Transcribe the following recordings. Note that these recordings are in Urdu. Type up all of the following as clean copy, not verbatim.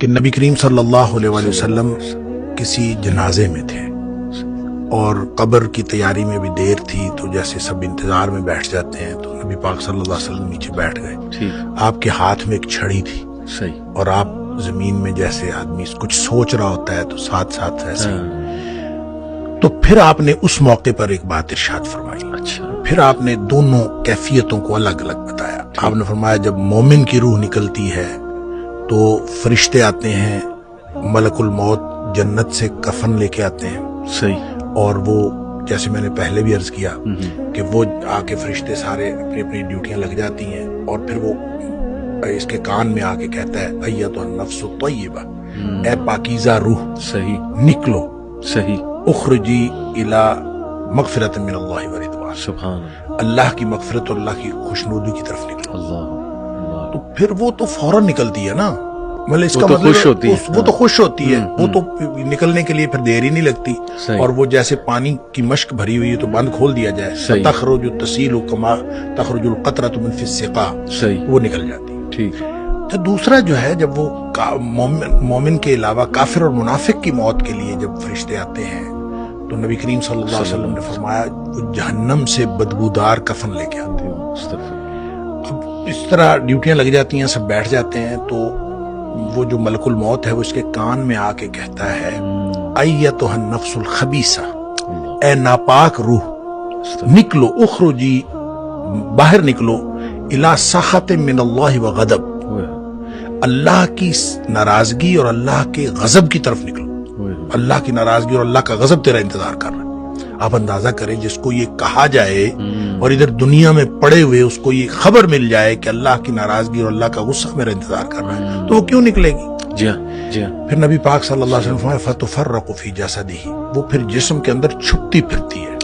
کہ نبی کریم صلی اللہ علیہ وآلہ وسلم کسی جنازے میں تھے اور قبر کی تیاری میں بھی دیر تھی، تو جیسے سب انتظار میں بیٹھ جاتے ہیں تو نبی پاک صلی اللہ علیہ وسلم نیچے بیٹھ گئے. آپ کے ہاتھ میں ایک چھڑی تھی اور آپ زمین میں جیسے آدمی کچھ سوچ رہا ہوتا ہے تو ساتھ ساتھ ایسے تو پھر آپ نے اس موقع پر ایک بات ارشاد فرمائی. پھر آپ نے دونوں کیفیتوں کو الگ الگ بتایا. آپ نے فرمایا جب مومن کی روح نکلتی ہے تو فرشتے آتے ہیں، ملک الموت جنت سے کفن لے کے آتے ہیں، اور وہ جیسے میں نے پہلے بھی عرض کیا کہ وہ آ کے فرشتے سارے اپنی اپنی ڈیوٹیاں لگ جاتی ہیں، اور پھر وہ اس کے کان میں آ کے کہتا ہے ایتھا النفس الطیبہ، اے پاکیزہ روح نکلو، اخرجی الی مغفرت من اللہ ورضوان، سبحان اللہ کی مغفرت اور اللہ کی خوشنودی کی طرف نکلو. تو پھر وہ تو فوراً نکلتی ہے نا، مطلب اس کا مطلب وہ تو خوش ہوتی ہے، وہ تو نکلنے کے لیے پھر دیر ہی نہیں لگتی. اور وہ جیسے پانی کی مشک بھری ہوئی ہے تو بند کھول دیا جائے، تخرج تسیل کما تخرج القطرۃ من فی السقا، وہ نکل جاتی. تو دوسرا جو ہے جب وہ مومن کے علاوہ کافر اور منافق کی موت کے لیے جب فرشتے آتے ہیں تو نبی کریم صلی اللہ علیہ وسلم نے فرمایا وہ جہنم سے بدبودار کفن لے کے آتے ہیں. اب اس طرح ڈیوٹیاں لگ جاتی ہیں، سب بیٹھ جاتے ہیں، تو وہ جو ملک الموت ہے وہ اس کے کان میں آ کے کہتا ہے ایتھا النفس الخبیثہ، اے ناپاک روح نکلو، اخرجی باہر نکلو، الی سخط من اللہ وغضب، اللہ کی ناراضگی اور اللہ کے غضب کی طرف نکلو. اللہ کی ناراضگی اور اللہ کا غضب تیرا انتظار کر رہا ہے. آپ اندازہ کریں جس کو یہ کہا جائے اور ادھر دنیا میں پڑے ہوئے اس کو یہ خبر مل جائے کہ اللہ کی ناراضگی اور اللہ کا غصہ میرا انتظار کر رہا ہے، تو وہ کیوں نکلے گی؟ پھر نبی پاک صلی اللہ علیہ وسلم فتفرق فی جسدہ، وہ پھر جسم کے اندر چھپتی پھرتی ہے،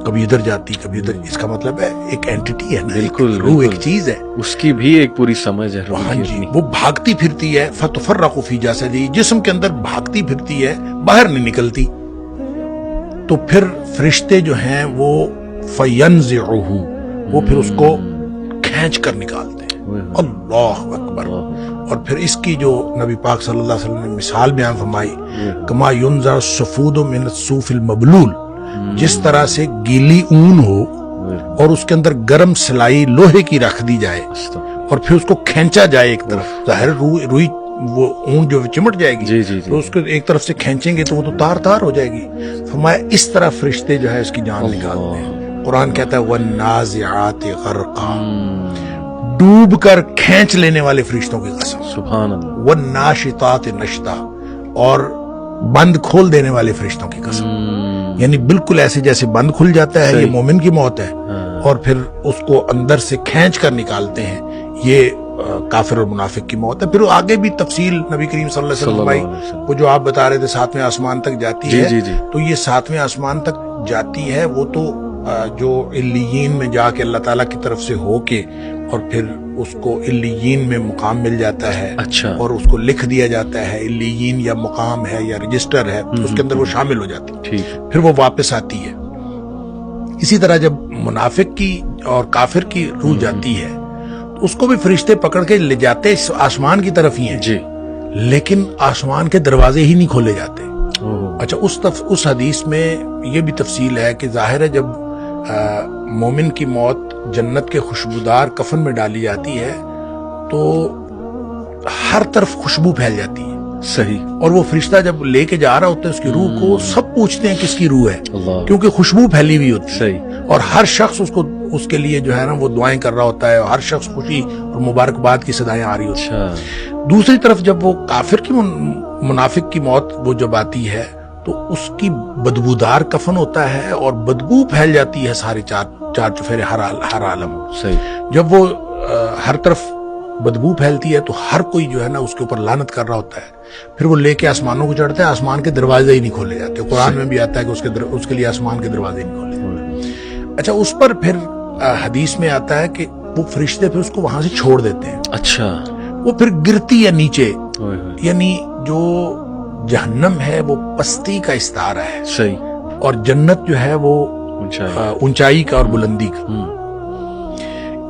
کبھی ادھر جاتی کبھی ادھر. اس کا مطلب ہے ایک اینٹیٹی ہے نا، بالکل روح ایک چیز ہے، اس کی بھی ایک پوری سمجھ ہے. ہاں جی، وہ بھاگتی پھرتی ہے. فتفرق فی جسدہ، جسم کے اندر بھاگتی پھرتی ہے، باہر نہیں نکلتی. تو پھر فرشتے جو ہیں وہ فینزعہ، وہ پھر اس کو کھینچ کر نکالتے ہیں. اللہ اکبر. اور پھر اس کی جو نبی پاک صلی اللہ علیہ وسلم نے مثال بیان فرمائی، کما ینزع السفود من الصوف المبلول، جس طرح سے گیلی اون ہو اور اس کے اندر گرم سلائی لوہے کی رکھ دی جائے اور پھر اس کو کھینچا جائے ایک طرف، ظاہر روئی وہ اون جو چمٹ جائے گی، تو اس کو ایک طرف سے کھینچیں گے تو وہ تو تار تار ہو جائے گی. فرمایا اس طرح فرشتے جو ہے اس کی جان نکالتے ہیں. قرآن کہتا ہے وَالنَّازِعَاتِ غَرْقًا، ڈوب کر کھینچ لینے والے فرشتوں کی قسم، سبحان اللہ. وَالنَّاشِطَاتِ نَشْطًا، اور بند کھول دینے والے فرشتوں کی قسم. یعنی بالکل ایسے جیسے بند کھل جاتا ہے، یہ مومن کی موت ہے، اور پھر اس کو اندر سے کھینچ کر نکالتے ہیں، یہ کافر اور منافق کی موت ہے. پھر آگے بھی تفصیل نبی کریم صلی اللہ علیہ وسلم بھائی وہ جو آپ بتا رہے تھے ساتویں آسمان تک جاتی ہے، تو یہ ساتویں آسمان تک جاتی ہے، وہ تو جو علیین میں جا کے اللہ تعالیٰ کی طرف سے ہو کے اور پھر اس کو علیین میں مقام مل جاتا ہے، اور اس کو لکھ دیا جاتا ہے. علیین یا مقام ہے یا رجسٹر ہے، اس کے اندر وہ شامل ہو جاتی، پھر وہ واپس آتی ہے. اسی طرح جب منافق کی اور کافر کی روح جاتی ہے تو اس کو بھی فرشتے پکڑ کے لے جاتے آسمان کی طرف ہی ہیں، لیکن آسمان کے دروازے ہی نہیں کھولے جاتے. اچھا، اس حدیث میں یہ بھی تفصیل ہے کہ ظاہر ہے جب مومن کی موت جنت کے خوشبودار کفن میں ڈالی جاتی ہے تو ہر طرف خوشبو پھیل جاتی ہے. صحیح. اور وہ فرشتہ جب لے کے جا رہا ہوتا ہے اس کی روح کو، سب پوچھتے ہیں کس کی روح ہے، کیونکہ خوشبو پھیلی ہوئی ہوتی ہے، اور ہر شخص اس کے لیے جو ہے نا وہ دعائیں کر رہا ہوتا ہے، اور ہر شخص خوشی اور مبارکباد کی صدائیں آ رہی ہوتی ہیں. دوسری طرف جب وہ کافر کی منافق کی موت وہ جب آتی ہے تو اس کی بدبودار کفن ہوتا ہے اور بدبو پھیل جاتی ہے سارے چار چفیرے ہر عالم. جب وہ ہر طرف بدبو پھیلتی ہے تو ہر کوئی جو ہے نا اس کے اوپر لعنت کر رہا ہوتا ہے. پھر وہ لے کے آسمانوں کو چڑھتا ہے، آسمان کے دروازے ہی نہیں کھولے جاتے. قرآن میں بھی آتا ہے کہ اس کے لیے آسمان کے دروازے نہیں کھولے جاتے. اچھا، اس پر پھر حدیث میں آتا ہے کہ وہ فرشتے پھر اس کو وہاں سے چھوڑ دیتے ہیں. اچھا، وہ پھر گرتی ہے نیچے، یعنی جو جہنم ہے وہ پستی کا استعارہ ہے، صحیح، اور جنت جو ہے وہ اونچائی کا اور بلندی کا.